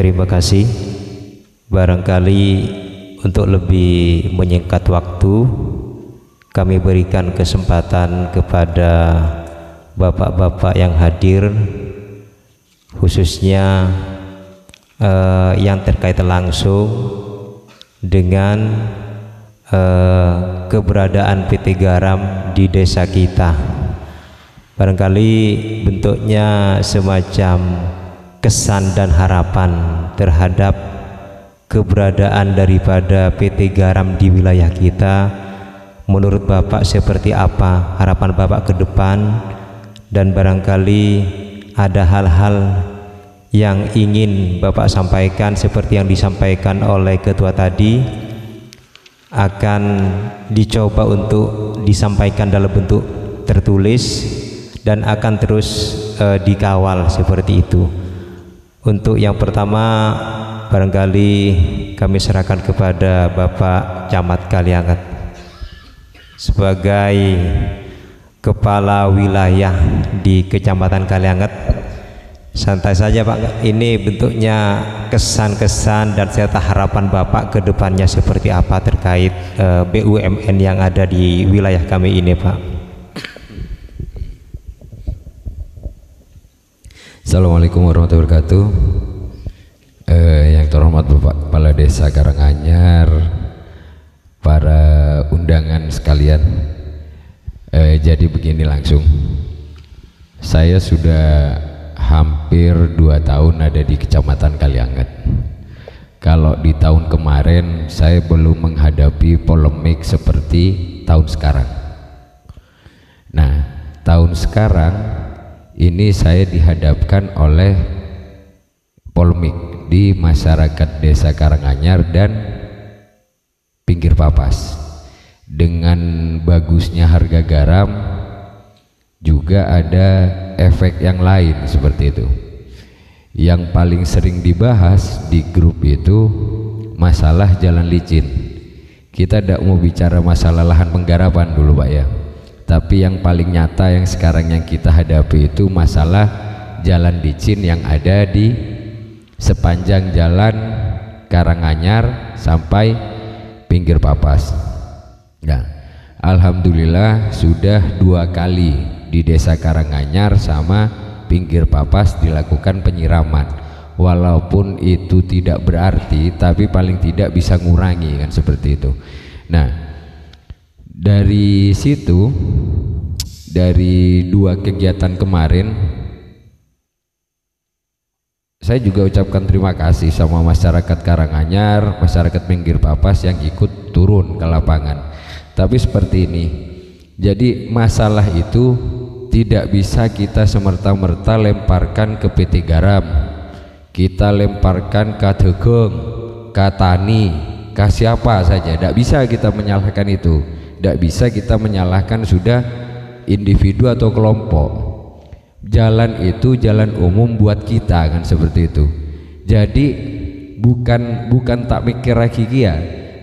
Terima kasih. Barangkali untuk lebih menyingkat waktu, kami berikan kesempatan kepada bapak-bapak yang hadir, khususnya yang terkait langsung dengan keberadaan PT Garam di desa kita. Barangkali bentuknya semacam kesan dan harapan terhadap keberadaan daripada PT Garam di wilayah kita. Menurut Bapak seperti apa harapan Bapak ke depan, dan barangkali ada hal-hal yang ingin Bapak sampaikan seperti yang disampaikan oleh ketua tadi, akan dicoba untuk disampaikan dalam bentuk tertulis dan akan terus dikawal seperti itu. Untuk yang pertama, barangkali kami serahkan kepada Bapak Camat Kalianget sebagai kepala wilayah di Kecamatan Kalianget. Santai saja Pak, ini bentuknya kesan-kesan dan serta harapan Bapak ke depannya seperti apa terkait BUMN yang ada di wilayah kami ini Pak. Assalamualaikum warahmatullahi wabarakatuh. Yang terhormat Bapak Kepala Desa Karanganyar, para undangan sekalian, jadi begini langsung, saya sudah hampir 2 tahun ada di Kecamatan Kalianget. Kalau di tahun kemarin saya belum menghadapi polemik seperti tahun sekarang. Nah, tahun sekarang ini saya dihadapkan oleh polemik di masyarakat Desa Karanganyar dan Pinggir Papas. Dengan bagusnya harga garam, juga ada efek yang lain seperti itu. Yang paling sering dibahas di grup itu masalah jalan licin. Kita tidak mau bicara masalah lahan penggarapan dulu Pak ya, tapi yang paling nyata yang sekarang yang kita hadapi itu masalah jalan licin yang ada di sepanjang jalan Karanganyar sampai Pinggir Papas. Nah, alhamdulillah sudah 2 kali di Desa Karanganyar sama Pinggir Papas dilakukan penyiraman. Walaupun itu tidak berarti, tapi paling tidak bisa ngurangi kan seperti itu. Nah, dari situ, dari 2 kegiatan kemarin, saya juga ucapkan terima kasih sama masyarakat Karanganyar, masyarakat Pinggir Papas yang ikut turun ke lapangan. Tapi seperti ini, jadi masalah itu tidak bisa kita semerta-merta lemparkan ke PT Garam, kita lemparkan ke Degeng, ke Tani, ke siapa saja. Tidak bisa kita menyalahkan itu, tidak bisa kita menyalahkan sudah individu atau kelompok. Jalan itu jalan umum buat kita kan seperti itu. Jadi bukan tak mikir lagi ya,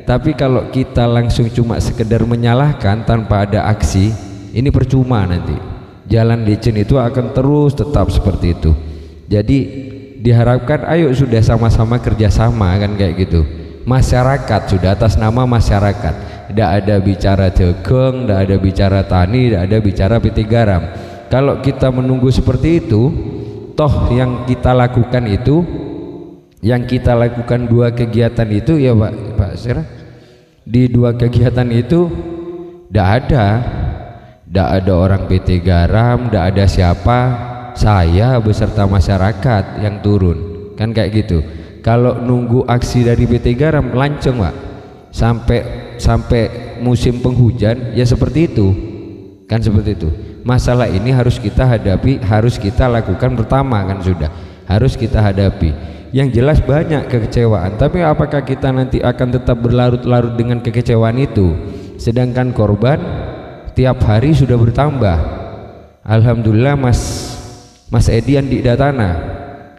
tapi kalau kita langsung cuma sekedar menyalahkan tanpa ada aksi, ini percuma nanti. Jalan licin itu akan terus tetap seperti itu. Jadi diharapkan ayo sudah sama-sama kerjasama kan kayak gitu. Masyarakat sudah atas nama masyarakat, tidak ada bicara Degeng, tidak ada bicara Tani, tidak ada bicara PT Garam. Kalau kita menunggu seperti itu, toh yang kita lakukan itu, yang kita lakukan 2 kegiatan itu ya Pak Sira, di 2 kegiatan itu tidak ada orang PT Garam, tidak ada siapa, saya beserta masyarakat yang turun kan kayak gitu. Kalau nunggu aksi dari PT Garam lanceng Pak, sampai musim penghujan ya seperti itu kan seperti itu. Masalah ini harus kita hadapi, harus kita lakukan pertama kan sudah harus kita hadapi. Yang jelas banyak kekecewaan, tapi apakah kita nanti akan tetap berlarut-larut dengan kekecewaan itu, sedangkan korban tiap hari sudah bertambah. Alhamdulillah Mas Edian di Datana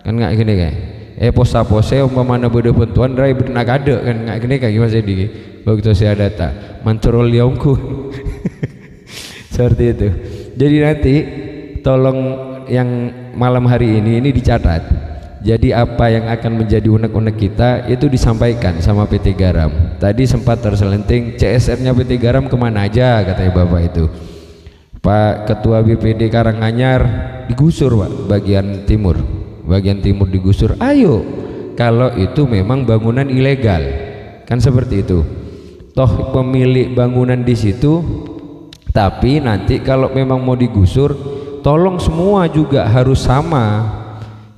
kan nggak gini kayak posa-pose umpamana beda pentuan rai benak ada kan nggak gini kayak Mas Edi begitu saya data manturul liongku seperti itu. Jadi nanti tolong yang malam hari ini dicatat Jadi apa yang akan menjadi unek-unek kita itu disampaikan sama PT Garam. Tadi sempat terselenting CSR-nya PT Garam kemana aja katanya Bapak itu. Pak Ketua BPD Karanganyar digusur Pak, bagian timur digusur. Ayo, kalau itu memang bangunan ilegal, kan seperti itu. Toh pemilik bangunan di situ, tapi nanti kalau memang mau digusur, tolong semua juga harus sama.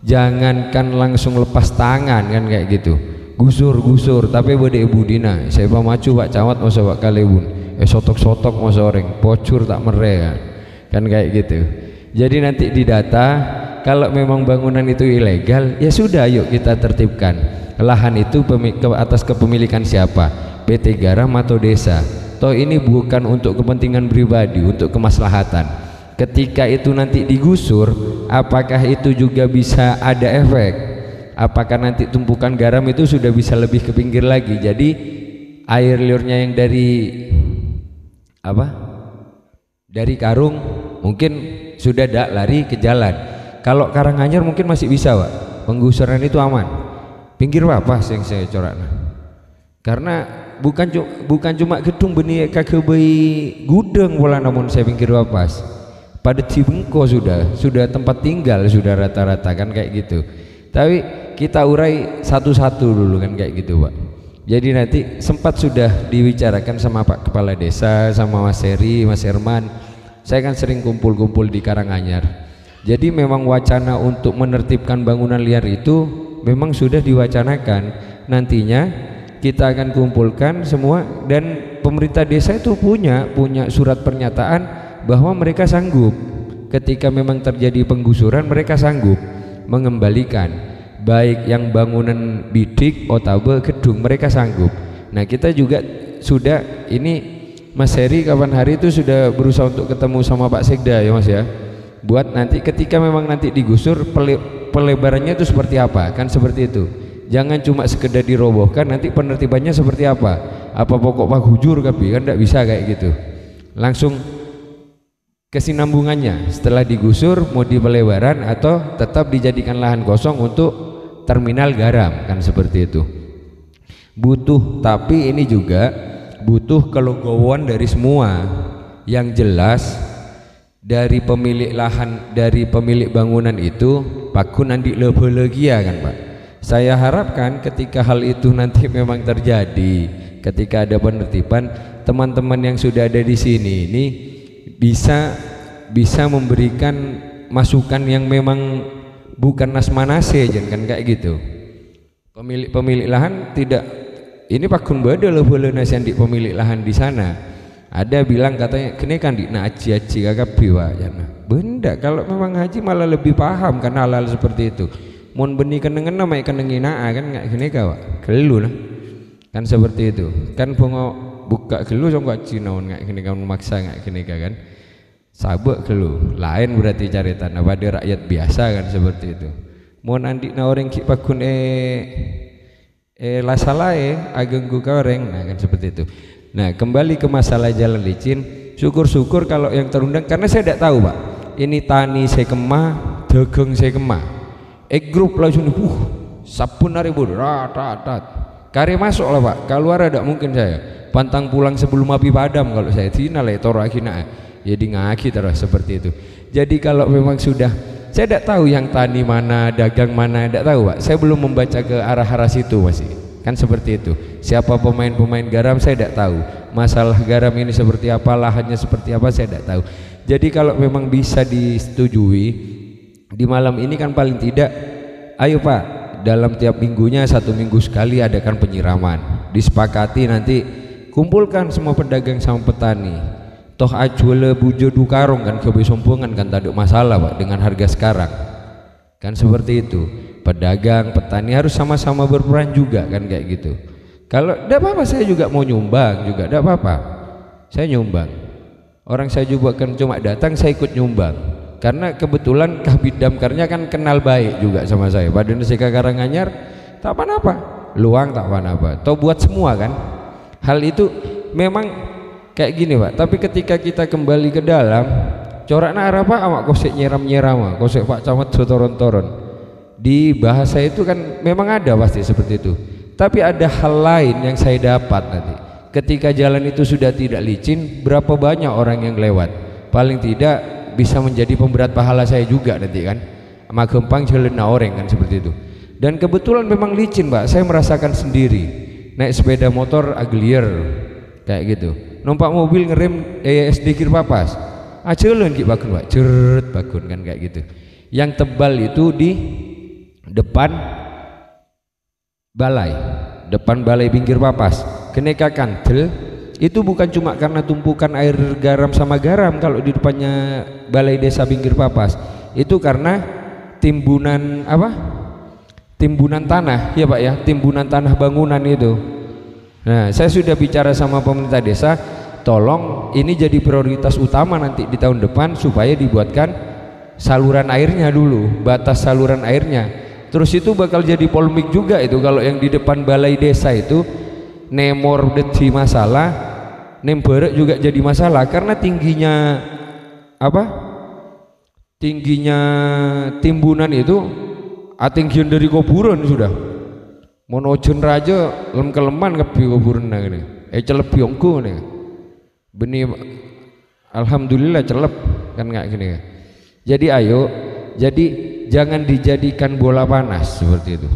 Jangankan langsung lepas tangan kan kayak gitu. Gusur, tapi bode budina. Saya pamacu Pak Camat masa Pak Kalebun. Sotok-sotok masa orang pocur tak mere kan kayak gitu. Jadi nanti didata, kalau memang bangunan itu ilegal, ya sudah yuk kita tertibkan. Lahan itu atas kepemilikan siapa? PT Garam atau desa? Toh ini bukan untuk kepentingan pribadi, untuk kemaslahatan. Ketika itu nanti digusur, apakah itu juga bisa ada efek? Apakah nanti tumpukan garam itu sudah bisa lebih ke pinggir lagi? Jadi air liurnya yang dari karung mungkin sudah tidak lari ke jalan. Kalau Karanganyar mungkin masih bisa Pak, penggusuran itu aman. Pinggir apa yang saya corak? Karena bukan cuma gedung benih KGBI gudang pola, namun saya pinggir wapas pada Cibengko sudah tempat tinggal sudah rata-rata kan kayak gitu. Tapi kita urai satu-satu dulu kan kayak gitu Pak. Jadi nanti sempat sudah dibicarakan sama Pak Kepala Desa, sama Mas Heri, Mas Herman. Saya kan sering kumpul-kumpul di Karanganyar. Jadi memang wacana untuk menertibkan bangunan liar itu memang sudah diwacanakan. Nantinya kita akan kumpulkan semua, dan pemerintah desa itu punya surat pernyataan bahwa mereka sanggup ketika memang terjadi penggusuran, mereka sanggup mengembalikan baik yang bangunan bidik, otabe, gedung, mereka sanggup. Nah kita juga sudah ini, Mas Heri kapan hari itu sudah berusaha untuk ketemu sama Pak Sekda ya Mas ya, buat nanti ketika memang nanti digusur pelebarannya itu seperti apa, kan seperti itu. Jangan cuma sekedar dirobohkan, nanti penertibannya seperti apa pokok pak hujur tapi kan tidak bisa kayak gitu. Langsung kesinambungannya setelah digusur mau di pelebaran atau tetap dijadikan lahan kosong untuk terminal garam, kan seperti itu. Butuh, tapi ini juga butuh kelegowoan dari semua. Yang jelas dari pemilik lahan, dari pemilik bangunan itu paku nanti lebih kan Pak. Saya harapkan ketika hal itu nanti memang terjadi, ketika ada penertiban, teman-teman yang sudah ada di sini ini bisa memberikan masukan yang memang bukan nasmanase kan kayak gitu. Pemilik lahan tidak, ini pakun beda loh boleh nasihan di pemilik lahan di sana. Ada bilang katanya kene kan di haji kakak biwa ya. Benda kalau memang haji malah lebih paham kan hal-hal seperti itu. Mun benih kenengan nama kenengina kan nggak gini kau gelu lah kan seperti itu kan bunga buka gelu sama kau cina nggak gini kau maksa nggak gini kan sabuk gelu lain berarti cari tanah pada rakyat biasa kan seperti itu. Mun andi na orang ki pakun lasalae agenggu koreng, nah kan seperti itu. Nah kembali ke masalah jalan licin, syukur-syukur kalau yang terundang, karena saya tidak tahu Pak ini tani saya kemah, dagang saya kemah. Grup langsung sabun hari bodoh ratat karya masuk lah Pak, keluar ada mungkin saya pantang pulang sebelum api padam kalau saya tina letor akhirnya jadi ngaki terus seperti itu. Jadi kalau memang sudah, saya tidak tahu yang tani mana, dagang mana, tidak tahu Pak, saya belum membaca ke arah-arah situ masih kan seperti itu. Siapa pemain-pemain garam saya tidak tahu, masalah garam ini seperti apa, lahannya seperti apa saya tidak tahu. Jadi kalau memang bisa disetujui di malam ini kan paling tidak, ayo Pak, dalam tiap minggunya 1 minggu sekali adakan penyiraman. Disepakati nanti kumpulkan semua pedagang sama petani. Toh ajuale bujo dukarong kan kebesombongan kan tak ada masalah Pak dengan harga sekarang. Kan seperti itu. Pedagang, petani harus sama-sama berperan juga kan kayak gitu. Kalau tidak apa-apa saya juga mau nyumbang juga, tidak apa-apa. Saya nyumbang. Orang saya juga kan cuma datang, saya ikut nyumbang. Karena kebetulan Kabid Damkarnya kan kenal baik juga sama saya. Badan Desa Karanganyar tak apa-apa, luang tak apa-apa. Toh buat semua kan. Hal itu memang kayak gini Pak. Tapi ketika kita kembali ke dalam, corakna arah Pak amak kosek nyeram-nyeram, kosek Pak Camat sotoron-toron. di bahasa itu kan memang ada pasti seperti itu, tapi ada hal lain yang saya dapat nanti ketika jalan itu sudah tidak licin. Berapa banyak orang yang lewat, paling tidak bisa menjadi pemberat pahala saya juga nanti kan, sama gempang jalan orang kan seperti itu. Dan kebetulan memang licin Pak, saya merasakan sendiri naik sepeda motor aglier kayak gitu, numpak mobil ngerem SD kir papas ajalan ki bakun Pak, jeret bakun kan kayak gitu. Yang tebal itu di depan balai pinggir papas, keneka kantel itu bukan cuma karena tumpukan air garam sama garam kalau di depannya balai desa pinggir papas, itu karena timbunan timbunan tanah ya Pak ya, timbunan tanah bangunan itu. Nah, saya sudah bicara sama pemerintah desa, tolong ini jadi prioritas utama nanti di tahun depan supaya dibuatkan saluran airnya dulu, batas saluran airnya. Terus itu bakal jadi polemik juga itu kalau yang di depan balai desa itu nemor jadi masalah, nemberek juga jadi masalah karena tingginya tingginya timbunan itu atinggian dari kuburan sudah. Monojen raja lem keleman kebi kuburan ini, celep biongku nih, benih alhamdulillah celep kan nggak gini. Jadi ayo, jadi jangan dijadikan bola panas seperti itu.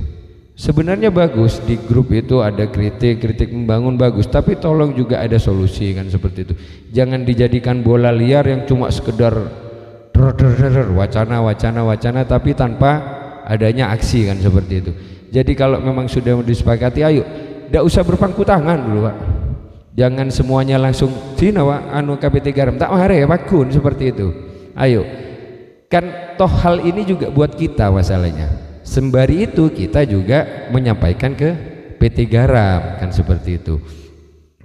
Sebenarnya bagus di grup itu ada kritik membangun bagus, tapi tolong juga ada solusi kan seperti itu. Jangan dijadikan bola liar yang cuma sekedar wacana tapi tanpa adanya aksi kan seperti itu. Jadi kalau memang sudah disepakati, ayo, tidak usah berpangku tangan dulu Pak. Jangan semuanya langsung Cina Pak, KPT garam tak mare ya Pak seperti itu. Ayo, kan toh hal ini juga buat kita masalahnya. Sembari itu kita juga menyampaikan ke PT Garam kan seperti itu.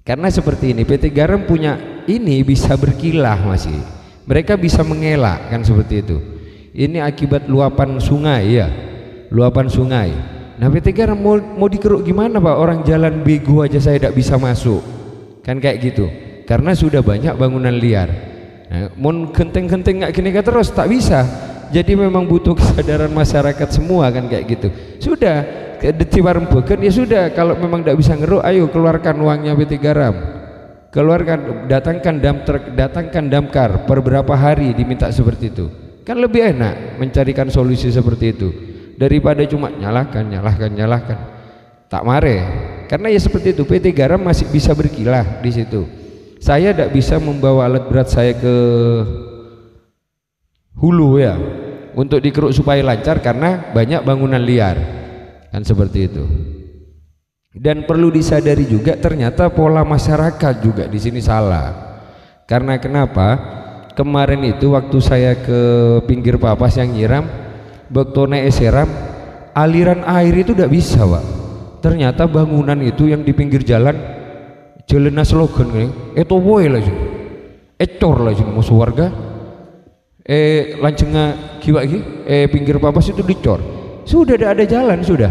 Karena seperti ini PT Garam punya ini bisa berkilah masih. Mereka bisa mengelak kan seperti itu. Ini akibat luapan sungai ya, luapan sungai. Nah PT Garam mau dikeruk gimana Pak, orang jalan bego aja saya tidak bisa masuk kan kayak gitu karena sudah banyak bangunan liar. Nah, mau genteng-genteng nggak gini terus tak bisa, jadi memang butuh kesadaran masyarakat semua kan kayak gitu. Sudah ditiwarembukan ya sudah, kalau memang tidak bisa ngeruk ayo keluarkan uangnya PT Garam, keluarkan, datangkan damkar per berapa hari diminta seperti itu, kan lebih enak mencarikan solusi seperti itu daripada cuma nyalahkan tak mare. Karena ya seperti itu, PT Garam masih bisa berkilah di situ. Saya tidak bisa membawa alat berat saya ke hulu ya untuk dikeruk supaya lancar karena banyak bangunan liar kan seperti itu. Dan perlu disadari juga ternyata pola masyarakat juga di sini salah. Karena kenapa? Kemarin itu waktu saya ke pinggir papas yang nyiram, bektone seram, aliran air itu tidak bisa Pak. Ternyata bangunan itu yang di pinggir jalan slogan nih, itu boy lah sih, ecor lah sih musuh warga, lancenga kiwa pinggir papas itu dicor, sudah ada jalan sudah.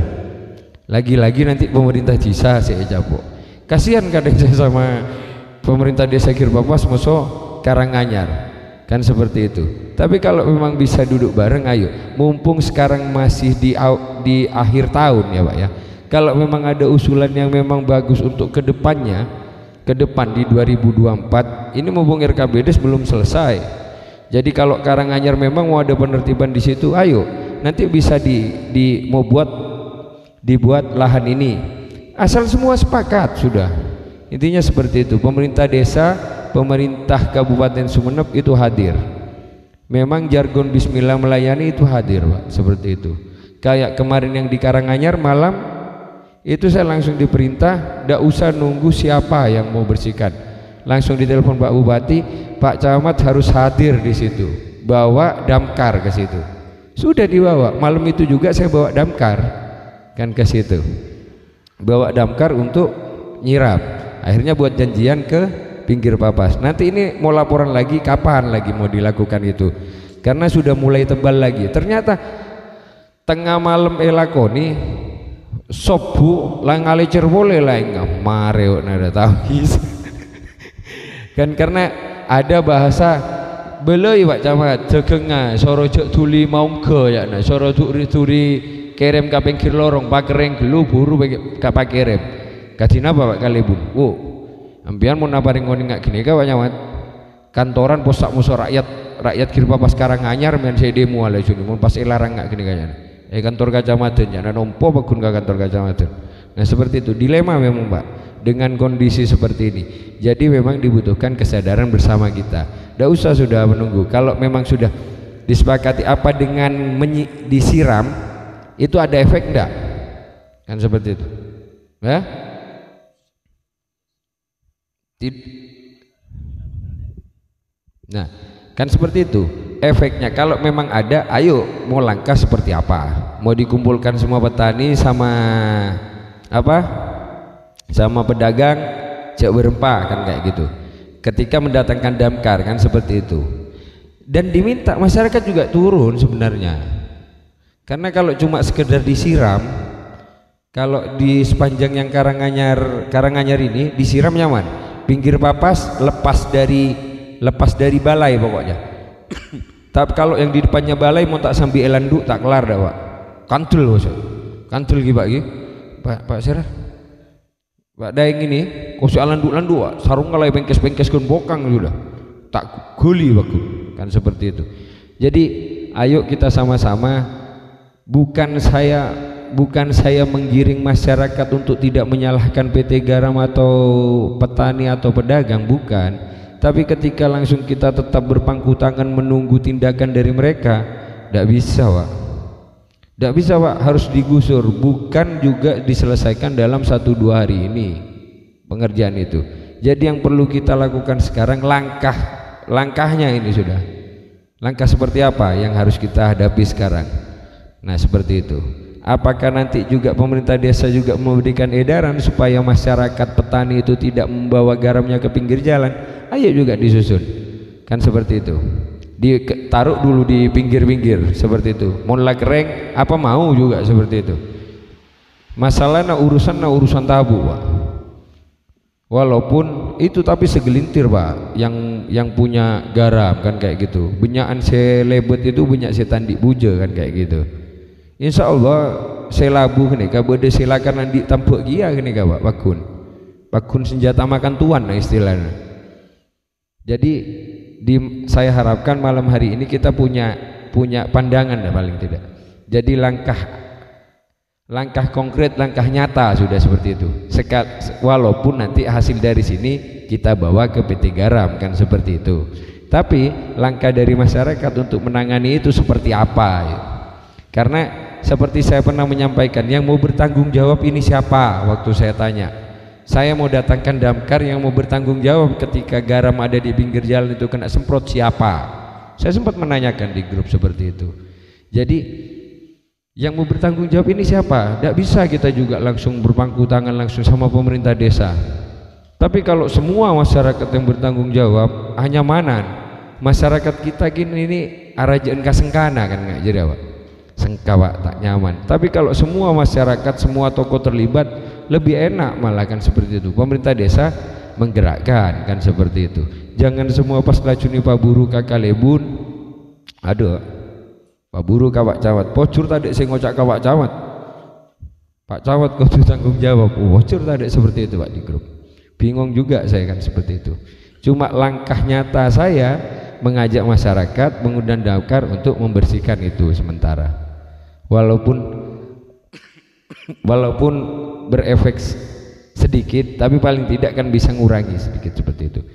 Lagi-lagi nanti pemerintah desa saya capok, kasihan kadang saya sama pemerintah desa kir papas musuh Karanganyar kan seperti itu. Tapi kalau memang bisa duduk bareng, ayo, mumpung sekarang masih di akhir tahun ya Pak ya, kalau memang ada usulan yang memang bagus untuk kedepannya, ke depan di 2024 ini mumpung RKBDes belum selesai. Jadi kalau Karanganyar memang mau ada penertiban di situ, ayo nanti bisa dibuat lahan ini, asal semua sepakat sudah. Intinya seperti itu. Pemerintah desa, pemerintah Kabupaten Sumeneb itu hadir. Memang jargon Bismillah melayani itu hadir Pak, seperti itu. Kayak kemarin yang di Karanganyar malam itu saya langsung diperintah, tidak usah nunggu siapa yang mau bersihkan, langsung ditelepon Pak Bupati, Pak Camat harus hadir di situ, bawa damkar ke situ. Sudah dibawa, malam itu juga saya bawa damkar kan ke situ, bawa damkar untuk nyirap. Akhirnya buat janjian ke pinggir papas. Nanti ini mau laporan lagi kapan lagi mau dilakukan itu, karena sudah mulai tebal lagi. Ternyata tengah malam elakoni sobu lang alecer boleh lah ngamare nada tawis kan, karena ada bahasa beloi Pak Camat jegenga soro jek tuli maungge ya nah soro turi kerem kaping kir lorong pakereng gelu buru kapak kerem kadina bapak kalebun ambian mau nabaring ngoni ngak gini ka nyawat kantoran posak musuh rakyat kir papas Karanganyar men saya demo ala sini mun pas ilarang ngak gini kayaknya kantor kacamata nya nompo bakun ka kantor kacamata. Nah seperti itu dilema memang Pak dengan kondisi seperti ini. Jadi memang dibutuhkan kesadaran bersama kita. Tidak usah sudah menunggu. Kalau memang sudah disepakati apa dengan disiram itu ada efek enggak? Kan seperti itu. Ya? Nah, kan seperti itu. Efeknya kalau memang ada, ayo mau langkah seperti apa? Mau dikumpulkan semua petani sama apa? Sama pedagang cek berempah kan kayak gitu. Ketika mendatangkan damkar kan seperti itu. Dan diminta masyarakat juga turun sebenarnya. Karena kalau cuma sekedar disiram, kalau di sepanjang yang Karanganyar ini disiram nyaman. Pinggir papas lepas dari balai pokoknya. Tapi kalau yang di depannya balai mau tak sambil elandu tak kelar dah Pak. Kantul loh saya. Kantul gitu Pak Sirah. Pak Daeng ini khusus landu sarung kalai bengkes kun bokang sudah tak guli bagus kan seperti itu. Jadi ayo kita sama-sama, bukan saya menggiring masyarakat untuk tidak menyalahkan PT Garam atau petani atau pedagang, bukan, tapi ketika langsung kita tetap berpangku tangan menunggu tindakan dari mereka, tidak bisa Pak, harus digusur, bukan juga diselesaikan dalam 1-2 hari ini pengerjaan itu. Jadi yang perlu kita lakukan sekarang langkahnya ini sudah. Langkah seperti apa yang harus kita hadapi sekarang? Nah seperti itu. Apakah nanti juga pemerintah desa juga memberikan edaran supaya masyarakat petani itu tidak membawa garamnya ke pinggir jalan? Ayo juga disusun. Kan seperti itu. Ditaruh dulu di pinggir-pinggir seperti itu. Mulai kering apa mau juga seperti itu. Masalahnya urusan tabu Pak. Walaupun itu tapi segelintir Pak yang punya garam kan kayak gitu. Benyakan selebet itu banyak setandi buja kan kayak gitu. Insya Allah selabu kene ka bede silakan nanti tampuk gia kene ka Pak Pakun senjata makan tuan nah istilahnya. Jadi saya harapkan malam hari ini kita punya pandangan ya, paling tidak. Jadi langkah konkret, langkah nyata sudah seperti itu. Walaupun nanti hasil dari sini kita bawa ke PT Garam kan seperti itu. Tapi langkah dari masyarakat untuk menangani itu seperti apa? Ya. Karena seperti saya pernah menyampaikan, yang mau bertanggung jawab ini siapa? Waktu saya tanya, saya mau datangkan damkar, yang mau bertanggung jawab ketika garam ada di pinggir jalan itu kena semprot siapa? Saya sempat menanyakan di grup seperti itu. Jadi yang mau bertanggung jawab ini siapa? Tidak bisa kita juga langsung berpangku tangan langsung sama pemerintah desa. Tapi kalau semua masyarakat yang bertanggung jawab, hanya mana masyarakat kita gini ini arajaan kasengkana kan nggak jadi Pak? Sengka Pak, tak nyaman. Tapi kalau semua masyarakat, semua tokoh terlibat, lebih enak malah kan seperti itu. Pemerintah desa menggerakkan kan seperti itu. Jangan semua pas lacuni Pak Buru kakak lebun. Aduh, Pak Buru kawak cawat. Pocur tadi saya ngocak kawak cawat. Pak cawat kau tuh tanggung jawab. Pocur tadi seperti itu Pak di grup. Bingung juga saya kan seperti itu. Cuma langkah nyata saya mengajak masyarakat mengundang damkar untuk membersihkan itu sementara. Walaupun berefek sedikit, tapi paling tidak kan bisa ngurangi sedikit seperti itu.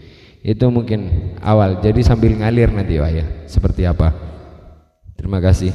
Itu mungkin awal. Jadi sambil ngalir nanti Pak ya, seperti apa. Terima kasih.